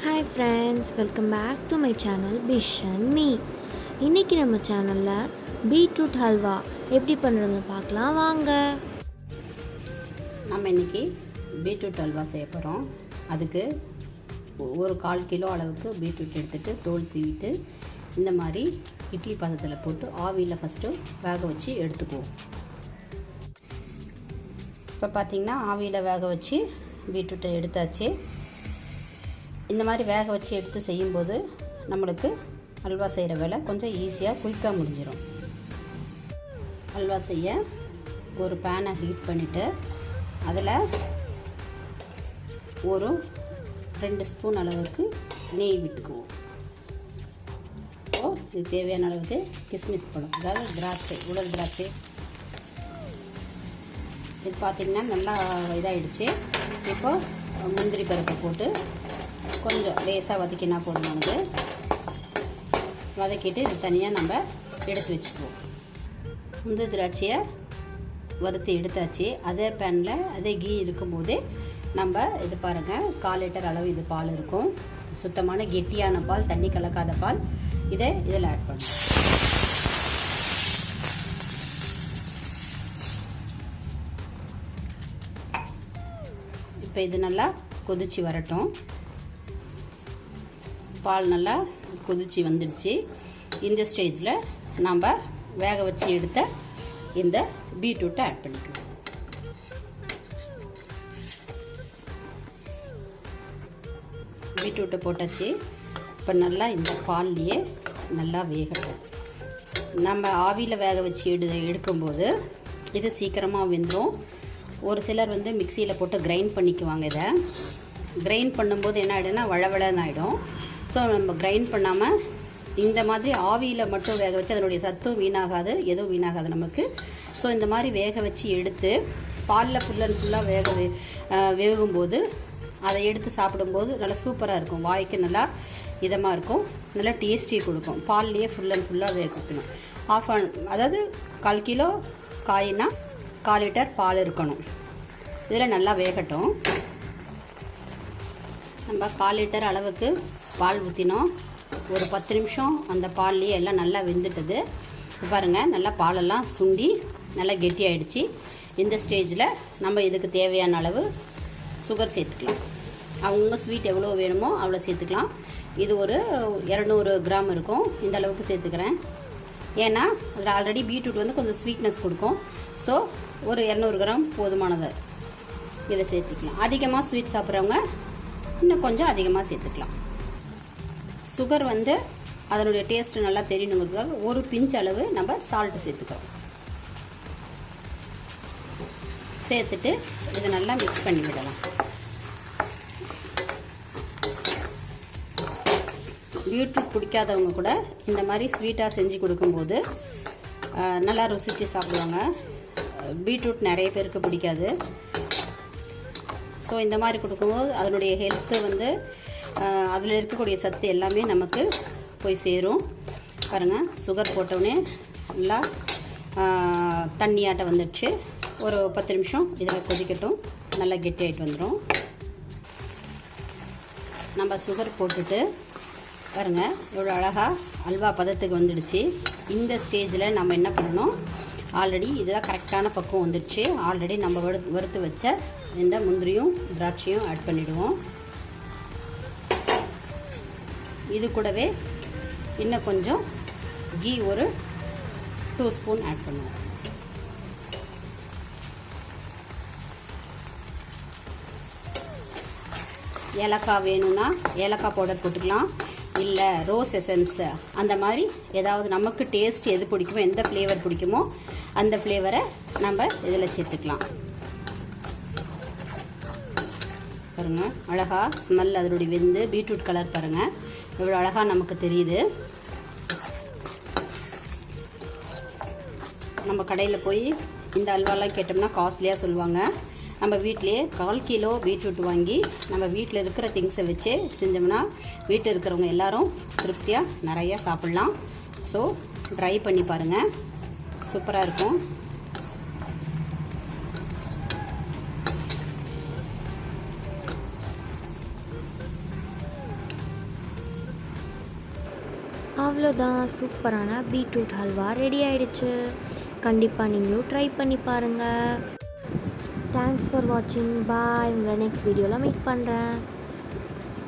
Hi friends, welcome back to my channel Fish and Me. இன்றைக்கி நம்ம சேனலில் beetroot halwa எப்படி பண்ணுறதுன்னு பார்க்கலாம் வாங்க. நம்ம இன்றைக்கி பீட்ரூட் ஹல்வா செய்ய போகிறோம். அதுக்கு ஒரு 1/4 கிலோ அளவுக்கு பீட்ரூட் எடுத்துகிட்டு தோல் சீவிட்டு இந்த மாதிரி இட்லி பாத்திரத்தில் போட்டு ஆவியில் ஃபஸ்ட்டு வேக வச்சு எடுத்துக்குவோம். இப்போ பார்த்திங்கன்னா ஆவியில் வேக வச்சு பீட்ரூட்டை எடுத்தாச்சு. இந்த மாதிரி வேக வச்சு எடுத்து செய்யும்போது நம்மளுக்கு அல்வா செய்கிற வேலை கொஞ்சம் ஈஸியாக குயிக்காக முடிஞ்சிடும். அல்வா செய்ய ஒரு பேனை ஹீட் பண்ணிவிட்டு அதில் ஒரு 2 ஸ்பூன் அளவுக்கு நெய் விட்டுக்குவோம். இது தேவையான அளவுக்கு கிஸ்மிஸ் பழம், அதாவது திராட்சை, உலர் திராட்சை. இது பார்த்திங்கன்னா நல்லா இதாகிடுச்சு. இப்போ முந்திரி பருப்பை போட்டு கொஞ்சம் லேசாக வதக்கினா போதுமானது. வதக்கிட்டு இது தனியாக நம்ம எடுத்து வச்சுக்குவோம். முந்திரி திராட்சையை வறுத்து எடுத்தாச்சு. அதே பேனில் அதே கீ இருக்கும்போதே நம்ம இது பாருங்கள், 1/4 லிட்டர் அளவு இது பால் இருக்கும். சுத்தமான கெட்டியான பால், தண்ணி கலக்காத பால். இதில் ஆட் பண்ணுவோம். இப்போ இது நல்லா கொதிச்சு வரட்டும். பால் நல்லா கொதிச்சு வந்துடுச்சு. இந்த ஸ்டேஜில் நம்ம வேக வச்சு எடுத்த இந்த பீட்ரூட்டை ஆட் பண்ணிக்கலாம். பீட்ரூட்டை போட்டாச்சு. இப்போ நல்லா இந்த பால்லையே நல்லா வேகட்டும். நம்ம ஆவியில் வேக வச்சு எடுக்கும்போது இது சீக்கிரமாக வெந்துடும். ஒரு சிலர் மிக்சியில் போட்டு கிரைண்ட் பண்ணிக்குவாங்க. இதை கிரைண்ட் பண்ணும்போது என்ன ஆகிடும்னா வழவழன்னு ஆகிடும். ஸோ நம்ம கிரைண்ட் பண்ணாமல் இந்த மாதிரி ஆவியில் மட்டும் வேக வச்சு அதனுடைய சத்தும் வீணாகாது, எதுவும் வீணாகாது நமக்கு. ஸோ இந்த மாதிரி வேக வச்சு எடுத்து பாலில் ஃபுல்லாக வேகும்போது அதை எடுத்து சாப்பிடும்போது நல்லா சூப்பராக இருக்கும். வாய்க்கு நல்லா இதமாக இருக்கும், நல்லா டேஸ்டி கொடுக்கும். பால்லையே ஃபுல்லாக வேக வைக்கணும். அதாவது 1/4 கிலோ காய்னா 1/4 லிட்டர் பால் இருக்கணும். இதில் நல்லா வேகட்டும். நம்ம 1/4 லிட்டர் அளவுக்கு பால் ஊற்றினோம். ஒரு 10 நிமிஷம் அந்த பால்லையே எல்லாம் நல்லா வெந்துட்டுது. பாருங்கள், நல்லா பாலெல்லாம் சுண்டி நல்லா கெட்டியாயிடுச்சு. இந்த ஸ்டேஜில் நம்ம இதுக்கு தேவையான அளவு சுகர் சேர்த்துக்கலாம். அவங்க ஸ்வீட் எவ்வளோ வேணுமோ அவ்வளோ சேர்த்துக்கலாம். இது ஒரு 200 கிராம் இருக்கும். இந்த அளவுக்கு சேர்த்துக்கிறேன். ஏன்னா அதில் ஆல்ரெடி பீட்ரூட் கொஞ்சம் ஸ்வீட்னஸ் கொடுக்கும். ஸோ ஒரு 200 கிராம் போதுமானது. இதை சேர்த்துக்கலாம். அதிகமாக ஸ்வீட் சாப்பிட்றவங்க இன்னும் கொஞ்சம் அதிகமாக சேர்த்துக்கலாம். சுகர் அதனுடைய டேஸ்ட் நல்லா தெரியணுங்கிறதுக்காக ஒரு பிஞ்ச் அளவு நம்ம சால்ட்டு சேர்த்துக்கிறோம். சேர்த்துட்டு இதை நல்லா மிக்ஸ் பண்ணி விடலாம். பீட்ரூட் பிடிக்காதவங்க கூட இந்த மாதிரி ஸ்வீட்டாக செஞ்சு கொடுக்கும்போது நல்லா ருசித்து சாப்பிடுவாங்க. பீட்ரூட் நிறைய பேருக்கு பிடிக்காது. ஸோ இந்த மாதிரி கொடுக்கும்போது அதனுடைய ஹெல்த்து அதில் இருக்கக்கூடிய சத்து எல்லாமே நமக்கு போய் சேரும். பாருங்கள், சுகர் போட்டவுடனே நல்லா தண்ணியாட்ட வந்துடுச்சு. ஒரு 10 நிமிஷம் இதில் கொதிக்கட்டும். நல்லா கெட்டியாகிட்டு வந்துடும். நம்ம சுகர் போட்டுட்டு பாருங்கள் எவ்வளோ அழகாக அல்வா பதத்துக்கு வந்துடுச்சு. இந்த ஸ்டேஜில் நம்ம என்ன பண்ணணும், ஆல்ரெடி இதெல்லாம் கரெக்டான பக்குவம் வந்துடுச்சு. ஆல்ரெடி நம்ம வறுத்து வச்ச இந்த முந்திரியும் திராட்சையும் ஆட் பண்ணிவிடுவோம். இது கூடவே இன்னும் கொஞ்சம் கீ ஒரு 2 ஸ்பூன் ஆட் பண்ணுவோம். ஏலக்காய் வேணும்னா ஏலக்காய் பவுடர் போட்டுக்கலாம். இல்லை ரோஸ் எசன்ஸ், அந்த மாதிரி ஏதாவது நமக்கு டேஸ்ட் எது பிடிக்குமோ, எந்த ஃப்ளேவர் பிடிக்குமோ அந்த ஃப்ளேவரை நம்ம இதில் சேர்த்துக்கலாம். பாருங்கள், அழகாக ஸ்மெல் அதனுடைய வெந்து பீட்ரூட் கலர் பாருங்கள் எவ்வளோ அழகாக நமக்கு தெரியுது. நம்ம கடையில் போய் இந்த அல்வாலாம் கேட்டோம்னா காஸ்ட்லியாக சொல்லுவாங்க. நம்ம வீட்டிலேயே 1/4 கிலோ பீட்ரூட் வாங்கி நம்ம வீட்டில் இருக்கிற திங்ஸை வச்சு செஞ்சோம்னா வீட்டில் இருக்கிறவங்க எல்லாரும் திருப்தியாக நிறையா சாப்பிட்லாம். ஸோ ட்ரை பண்ணி பாருங்கள், சூப்பராக இருக்கும். அவ்வளோதான், சூப்பரான பீட்ரூட் ஹல்வா ரெடி ஆயிடுச்சு. கண்டிப்பாக நீங்களும் ட்ரை பண்ணி பாருங்கள். தேங்க்ஸ் ஃபார் வாட்சிங். பாய். உங்களை நெக்ஸ்ட் வீடியோவில் மீட் பண்ணுறேன்.